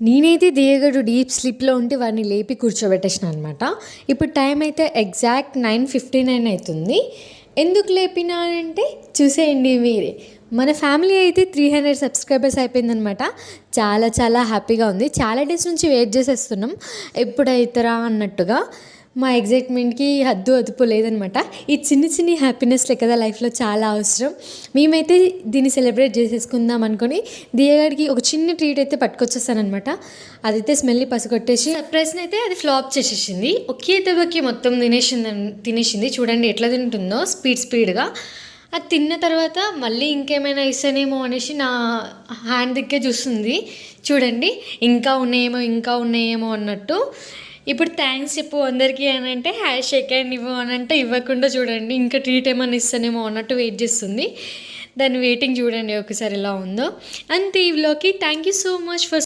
నేనైతే దియగడు డీప్ స్లీప్లో ఉంటే వాడిని లేపి కూర్చోబెట్టేసిన అనమాట. ఇప్పుడు టైం అయితే ఎగ్జాక్ట్ 9:59 అవుతుంది. ఎందుకు లేపినా అంటే చూసేయండి మీరే. మన ఫ్యామిలీ అయితే 300 సబ్స్క్రైబర్స్ అయిపోయిందనమాట. చాలా చాలా హ్యాపీగా ఉంది. చాలా డేస్ నుంచి వెయిట్ చేసేస్తున్నాం ఎప్పుడైతారా అన్నట్టుగా. మా ఎగ్జైట్మెంట్కి హద్దు అదుపు లేదనమాట. ఈ చిన్ని చిన్ని హ్యాపీనెస్లే కదా లైఫ్లో చాలా అవసరం. మేమైతే దీన్ని సెలబ్రేట్ చేసేసుకుందాం అనుకొని దియగాడికి ఒక చిన్న ట్రీట్ అయితే పట్టుకొచ్చేస్తానమాట. అదైతే స్మెల్ని పసిగొట్టేసి సర్ప్రైజ్ని అయితే అది ఫ్లాప్ చేసేసింది. ఒకే దెబ్బకి మొత్తం తినేసింది. చూడండి ఎట్లా తింటుందో స్పీడ్గా. అది తిన్న తర్వాత మళ్ళీ ఇంకేమైనా ఇస్తానేమో అనేసి నా హ్యాండ్ దిక్కే చూస్తుంది. చూడండి ఇంకా ఉన్నాయేమో అన్నట్టు. ఇప్పుడు థ్యాంక్స్ చెప్పు అందరికీ అని అంటే షేక్ హ్యాండ్ ఇవ్వు అని అంటే ఇవ్వకుండా చూడండి ఇంకా ట్రీట్ ఏమైనా ఇస్తానేమో అన్నట్టు వెయిట్ చేస్తుంది. దాని వెయిటింగ్ చూడండి ఒకసారి ఎలా ఉందో. అంతే ఈ వ్లాగ్కి. Thank you so much for